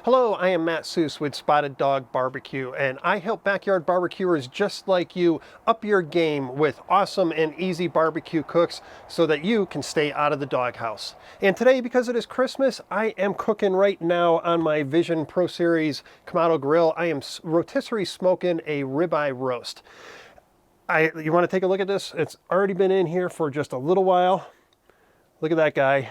Hello, I am Matt Seuss with Spotted Dog Barbecue, and I help backyard barbecuers just like you up your game with awesome and easy barbecue cooks so that you can stay out of the doghouse. And today, because it is Christmas, I am cooking right now on my Vision Pro Series Kamado grill. I am rotisserie smoking a ribeye roast. You want to take a look at this? It's already been in here for just a little while. Look at that guy.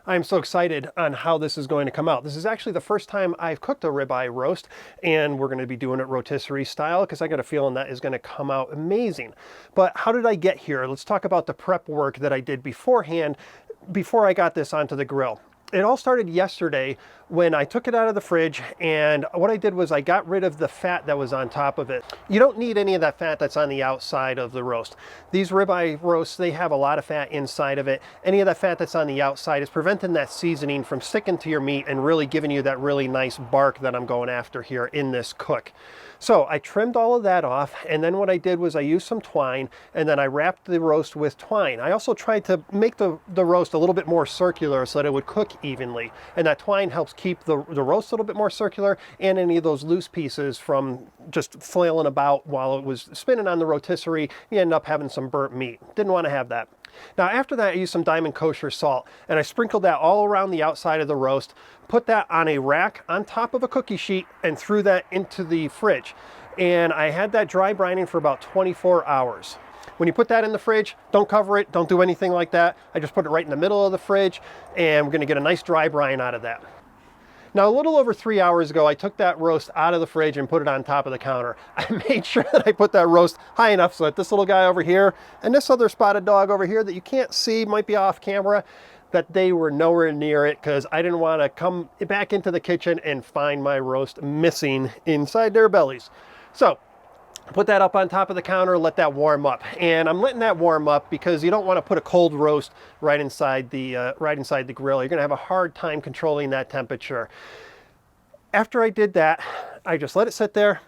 I'm so excited on how this is going to come out. This is actually the first time I've cooked a ribeye roast, and we're going to be doing it rotisserie style because I got a feeling that is going to come out amazing. But how did I get here? Let's talk about the prep work that I did beforehand before I got this onto the grill. It all started yesterday when I took it out of the fridge, and what I did was I got rid of the fat that was on top of it. You don't need any of that fat that's on the outside of the roast. These ribeye roasts, they have a lot of fat inside of it. Any of that fat that's on the outside is preventing that seasoning from sticking to your meat and really giving you that really nice bark that I'm going after here in this cook. So I trimmed all of that off, and then what I did was I used some twine, and then I wrapped the roast with twine. I also tried to make the roast a little bit more circular so that it would cook evenly, and that twine helps keep the roast a little bit more circular and any of those loose pieces from just flailing about while it was spinning on the rotisserie. You end up having some burnt meat. Didn't want to have that. Now after that, I used some Diamond Kosher salt, and I sprinkled that all around the outside of the roast, put that on a rack on top of a cookie sheet, and threw that into the fridge. And I had that dry brining for about 24 hours. When you put that in the fridge, don't cover it, don't do anything like that. I just put it right in the middle of the fridge, and we're gonna get a nice dry brine out of that. Now, a little over 3 hours ago, I took that roast out of the fridge and put it on top of the counter. I made sure that I put that roast high enough so that this little guy over here and this other spotted dog over here that you can't see, might be off camera, that they were nowhere near it because I didn't want to come back into the kitchen and find my roast missing inside their bellies. So put that up on top of the counter, let that warm up. And I'm letting that warm up because you don't want to put a cold roast right inside the grill. You're going to have a hard time controlling that temperature. After I did that, I just let it sit there,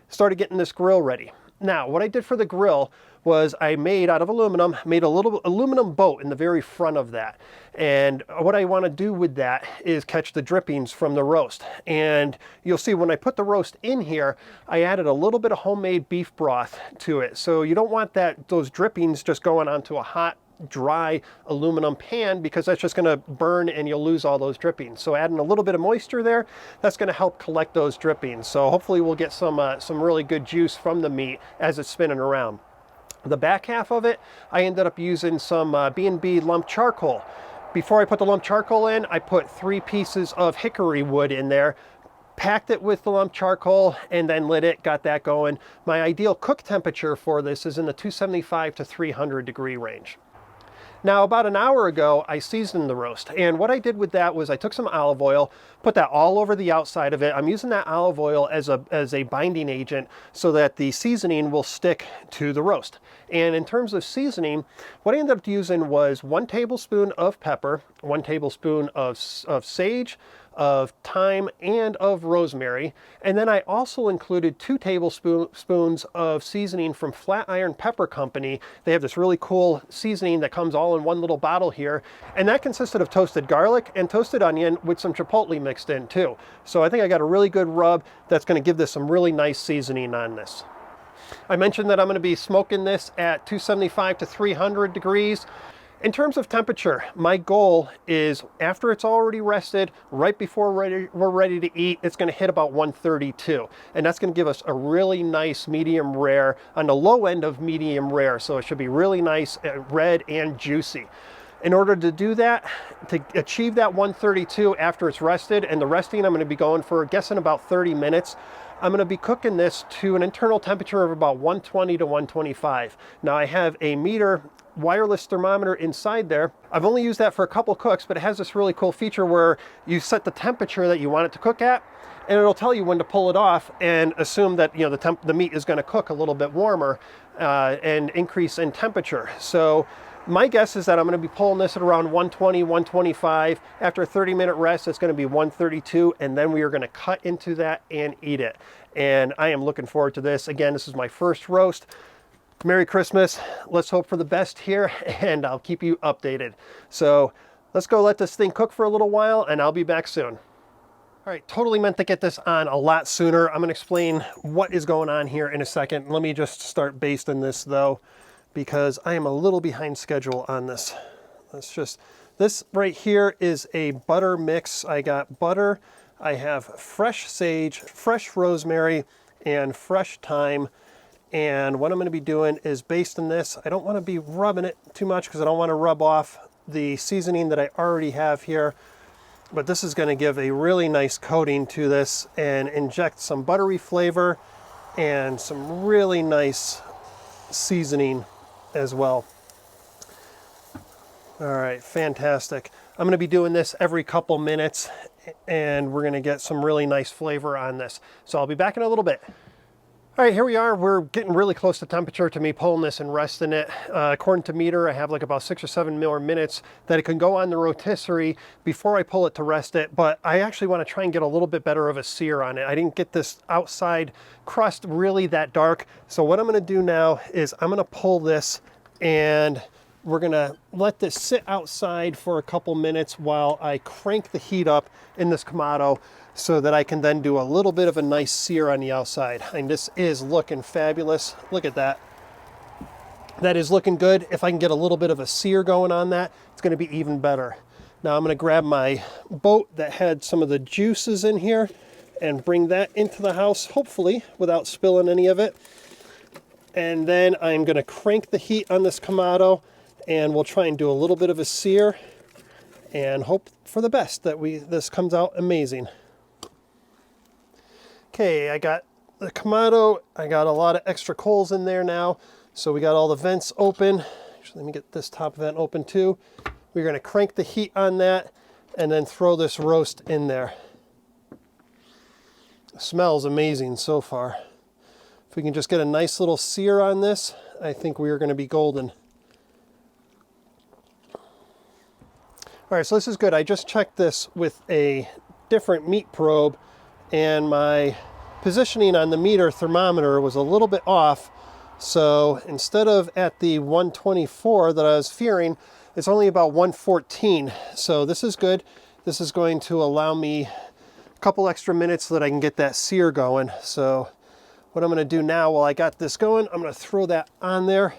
started getting this grill ready. Now, what I did for the grill was I made out of aluminum, made a little aluminum boat in the very front of that. And what I want to do with that is catch the drippings from the roast. And you'll see when I put the roast in here, I added a little bit of homemade beef broth to it. So you don't want those drippings just going onto a hot, dry aluminum pan because that's just going to burn and you'll lose all those drippings. So adding a little bit of moisture there, that's going to help collect those drippings. So hopefully we'll get some really good juice from the meat as it's spinning around. The back half of it, I ended up using some B&B lump charcoal. Before I put the lump charcoal in, I put 3 pieces of hickory wood in there, packed it with the lump charcoal, and then lit it, got that going. My ideal cook temperature for this is in the 275 to 300 degree range. Now, about an hour ago, I seasoned the roast, and what I did with that was I took some olive oil, put that all over the outside of it. I'm using that olive oil as a binding agent so that the seasoning will stick to the roast. And in terms of seasoning, what I ended up using was 1 tablespoon of pepper, 1 tablespoon of sage, of thyme, and of rosemary. And then I also included 2 tablespoons of seasoning from Flatiron Pepper Company. They have this really cool seasoning that comes all in one little bottle here. And that consisted of toasted garlic and toasted onion with some chipotle mixed in too. So I think I got a really good rub that's going to give this some really nice seasoning on this. I mentioned that I'm going to be smoking this at 275 to 300 degrees. In terms of temperature, my goal is after it's already rested, right before we're ready to eat, it's going to hit about 132. And that's going to give us a really nice medium rare on the low end of medium rare. So it should be really nice, red and juicy. In order to do that, to achieve that 132 after it's rested, and the resting I'm going to be going for, guessing about 30 minutes, I'm going to be cooking this to an internal temperature of about 120 to 125. Now I have a meter wireless thermometer inside there. I've only used that for a couple cooks, but it has this really cool feature where you set the temperature that you want it to cook at, and it'll tell you when to pull it off and assume that the meat is going to cook a little bit warmer and increase in temperature. So my guess is that I'm going to be pulling this at around 120, 125. After a 30-minute rest, it's going to be 132, and then we are going to cut into that and eat it. And I am looking forward to this. Again, this is my first roast. Merry Christmas. Let's hope for the best here, and I'll keep you updated. So let's go let this thing cook for a little while, and I'll be back soon. All right, totally meant to get this on a lot sooner. I'm gonna explain what is going on here in a second. Let me just start basting this though, because I am a little behind schedule on this. This right here is a butter mix. I got butter, I have fresh sage, fresh rosemary, and fresh thyme. And what I'm gonna be doing is basting this. I don't wanna be rubbing it too much because I don't wanna rub off the seasoning that I already have here. But this is gonna give a really nice coating to this and inject some buttery flavor and some really nice seasoning as well. All right, fantastic. I'm gonna be doing this every couple minutes and we're gonna get some really nice flavor on this. So I'll be back in a little bit. All right, here we are. We're getting really close to temperature to me pulling this and resting it. According to meter, I have like about 6 or 7 more minutes that it can go on the rotisserie before I pull it to rest it, but I actually want to try and get a little bit better of a sear on it. I didn't get this outside crust really that dark. So what I'm gonna do now is I'm gonna pull this and we're gonna let this sit outside for a couple minutes while I crank the heat up in this Kamado so that I can then do a little bit of a nice sear on the outside. And this is looking fabulous. Look at that. That is looking good. If I can get a little bit of a sear going on that, it's gonna be even better. Now I'm gonna grab my boat that had some of the juices in here and bring that into the house, hopefully without spilling any of it. And then I'm gonna crank the heat on this Kamado and we'll try and do a little bit of a sear and hope for the best that this comes out amazing. Okay, I got the Kamado, I got a lot of extra coals in there now. So we got all the vents open. Actually, let me get this top vent open too. We're gonna crank the heat on that and then throw this roast in there. It smells amazing so far. If we can just get a nice little sear on this, I think we are gonna be golden. All right, so this is good. I just checked this with a different meat probe and my positioning on the meter thermometer was a little bit off. So instead of at the 124 that I was fearing, it's only about 114. So this is good. This is going to allow me a couple extra minutes so that I can get that sear going. So what I'm gonna do now while I got this going, I'm gonna throw that on there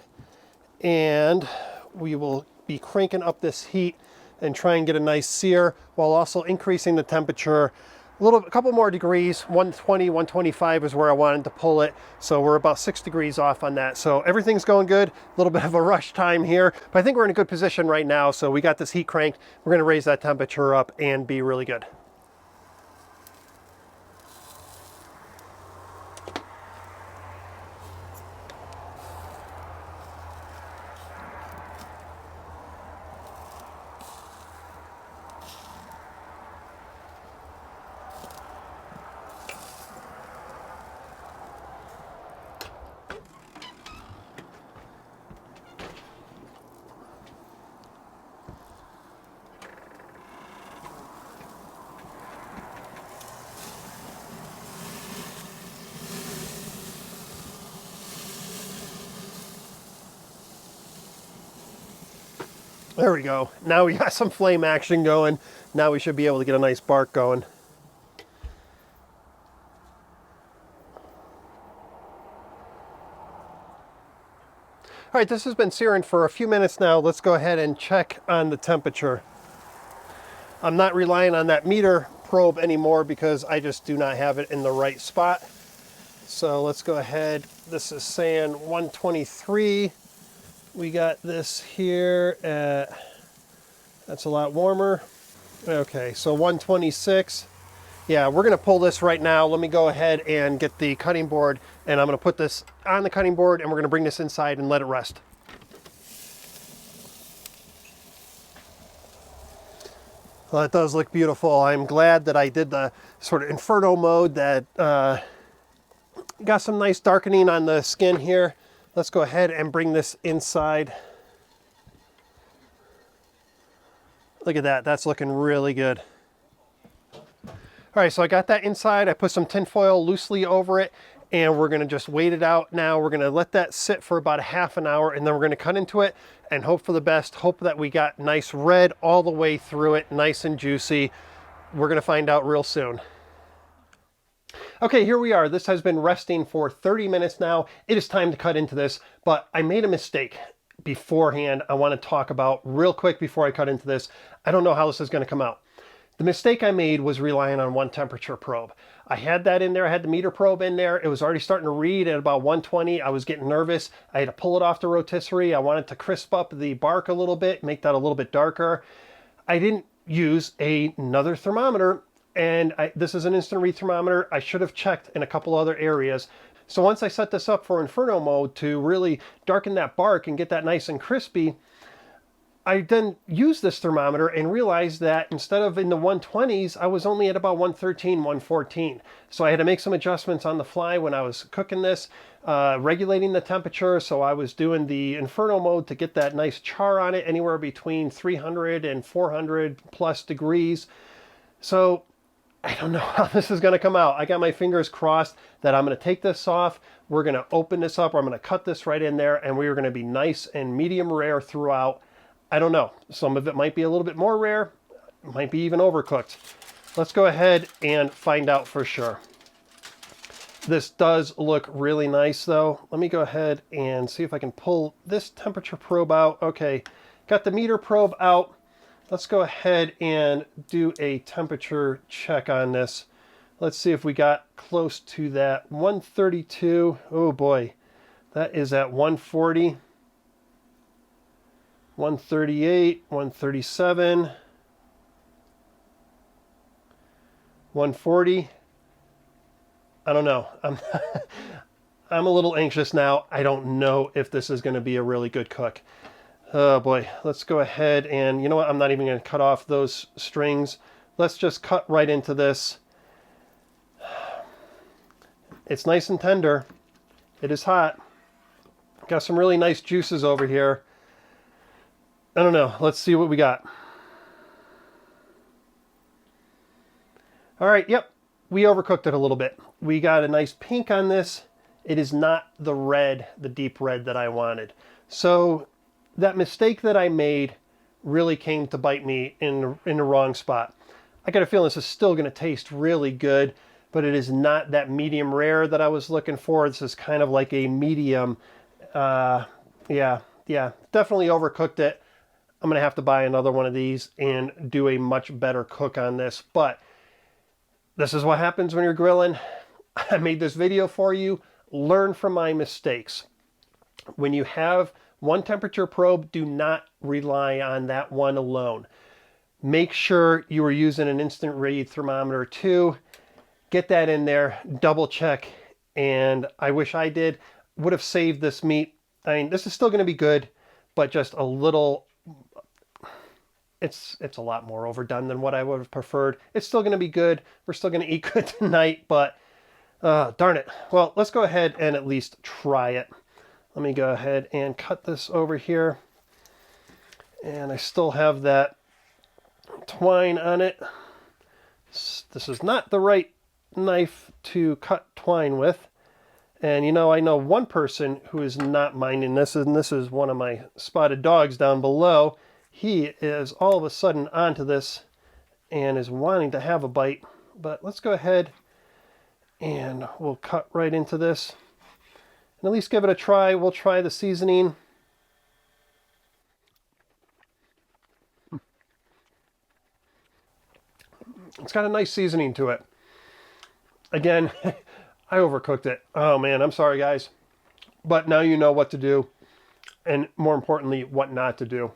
and we will be cranking up this heat and try and get a nice sear while also increasing the temperature a couple more degrees. 120, 125 is where I wanted to pull it. So we're about 6 degrees off on that. So everything's going good. A little bit of a rush time here, but I think we're in a good position right now. So we got this heat cranked. We're gonna raise that temperature up and be really good. There we go. Now we got some flame action going. Now we should be able to get a nice bark going. All right, this has been searing for a few minutes now. Let's go ahead and check on the temperature. I'm not relying on that meter probe anymore because I just do not have it in the right spot. So let's go ahead. This is saying 123. We got this here at, that's a lot warmer. Okay, so 126. Yeah, we're gonna pull this right now. Let me go ahead and get the cutting board and I'm gonna put this on the cutting board and we're gonna bring this inside and let it rest. Well, it does look beautiful. I'm glad that I did the sort of Inferno mode that got some nice darkening on the skin here. Let's go ahead and bring this inside. Look at that, that's looking really good. All right, so I got that inside. I put some tin foil loosely over it and we're gonna just wait it out now. We're gonna let that sit for about a half an hour and then we're gonna cut into it and hope for the best. Hope that we got nice red all the way through it, nice and juicy. We're gonna find out real soon. Okay, here we are. This has been resting for 30 minutes now. It is time to cut into this, but I made a mistake beforehand I want to talk about real quick before I cut into this. I don't know how this is going to come out. The mistake I made was relying on one temperature probe. I had that in there. I had the meter probe in there. It was already starting to read at about 120. I was getting nervous. I had to pull it off the rotisserie. I wanted to crisp up the bark a little bit, make that a little bit darker. I didn't use another thermometer, and this is an instant read thermometer. I should have checked in a couple other areas. So once I set this up for Inferno Mode to really darken that bark and get that nice and crispy, I then used this thermometer and realized that instead of in the 120s, I was only at about 113, 114. So I had to make some adjustments on the fly when I was cooking this, regulating the temperature. So I was doing the Inferno Mode to get that nice char on it, anywhere between 300 and 400 plus degrees. So I don't know how this is going to come out. I got my fingers crossed that I'm going to take this off. We're going to open this up, or I'm going to cut this right in there, and we are going to be nice and medium rare throughout. I don't know. Some of it might be a little bit more rare, might be even overcooked. Let's go ahead and find out for sure. This does look really nice though. Let me go ahead and see if I can pull this temperature probe out. Okay, got the meter probe out. Let's go ahead and do a temperature check on this. Let's see if we got close to that 132. Oh boy, that is at 140. 138, 137, 140. I don't know. I'm a little anxious now. I don't know if this is going to be a really good cook. Oh boy, let's go ahead and, you know what? I'm not even going to cut off those strings. Let's just cut right into this. It's nice and tender. It is hot. Got some really nice juices over here. I don't know. Let's see what we got. All right. Yep. We overcooked it a little bit. We got a nice pink on this. It is not the red, the deep red that I wanted. So that mistake that I made really came to bite me in the wrong spot. I got a feeling this is still going to taste really good, but it is not that medium rare that I was looking for. This is kind of like a medium. Yeah, definitely overcooked it. I'm going to have to buy another one of these and do a much better cook on this. But this is what happens when you're grilling. I made this video for you. Learn from my mistakes. When you have one temperature probe, do not rely on that one alone. Make sure you are using an instant read thermometer too. Get that in there, double check, and I wish I did. Would have saved this meat. I mean, this is still going to be good, but just a little... It's a lot more overdone than what I would have preferred. It's still going to be good. We're still going to eat good tonight, but darn it. Well, let's go ahead and at least try it. Let me go ahead and cut this over here. And I still have that twine on it. This is not the right knife to cut twine with. And you know, I know one person who is not minding this, and this is one of my spotted dogs down below. He is all of a sudden onto this and is wanting to have a bite. But let's go ahead and we'll cut right into this and at least give it a try. We'll try the seasoning. It's got a nice seasoning to it. Again, I overcooked it. Oh man, I'm sorry guys. But now you know what to do, and more importantly, what not to do.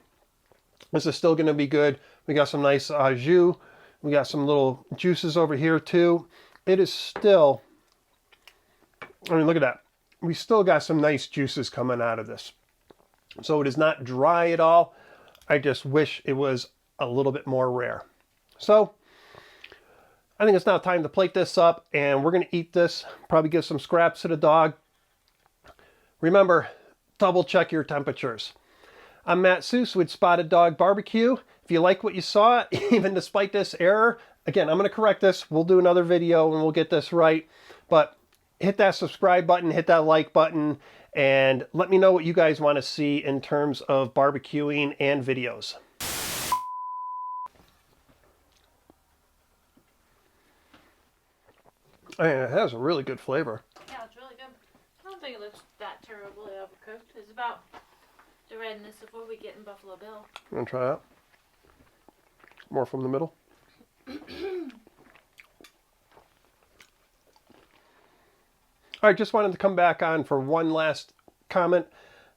This is still going to be good. We got some nice jus. We got some little juices over here too. It is still, I mean, look at that. We still got some nice juices coming out of this. So it is not dry at all. I just wish it was a little bit more rare. So I think it's now time to plate this up, and we're going to eat this. Probably give some scraps to the dog. Remember, double check your temperatures. I'm Matt Seuss with Spotted Dog Barbecue. If you like what you saw, even despite this error, again, I'm going to correct this. We'll do another video and we'll get this right. But hit that subscribe button, hit that like button, and let me know what you guys want to see in terms of barbecuing and videos. And it has a really good flavor. Yeah, it's really good. I don't think it looks that terribly overcooked. It's about the redness of what we get in Buffalo Bill. You want to try that? More from the middle. All right, just wanted to come back on for one last comment.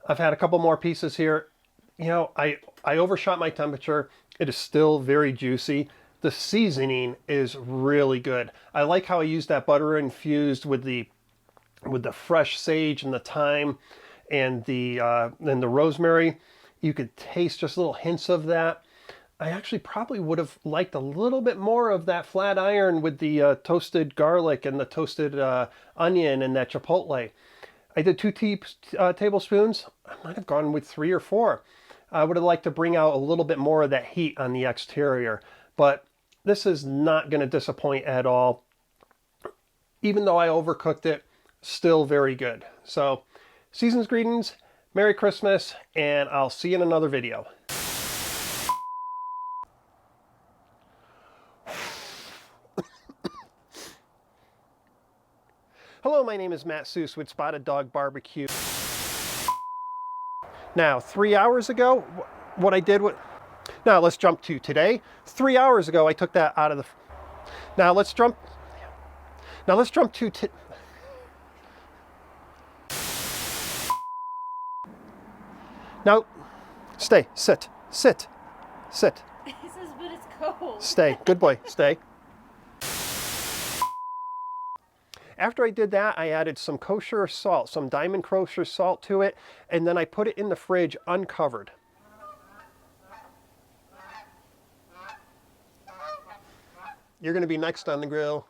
I've had a couple more pieces here. You know, I overshot my temperature. It is still very juicy. The seasoning is really good. I like how I used that butter infused with the fresh sage and the thyme and the rosemary. You could taste just little hints of that. I actually probably would have liked a little bit more of that flat iron with the toasted garlic and the toasted onion and that chipotle. I did 2 tablespoons. I might have gone with 3 or 4. I would have liked to bring out a little bit more of that heat on the exterior, but this is not going to disappoint at all. Even though I overcooked it, still very good. So, season's greetings, Merry Christmas, and I'll see you in another video. Hello, my name is Matt Seuss with Spotted Dog Barbecue. Now, 3 hours ago, what I did with... Now, let's jump to today. 3 hours ago, I took that out of the... Now, let's jump to... Now, stay, sit. He says, but it's cold. Stay, good boy, stay. After I did that, I added some kosher salt, some diamond kosher salt to it, and then I put it in the fridge uncovered. You're going to be next on the grill.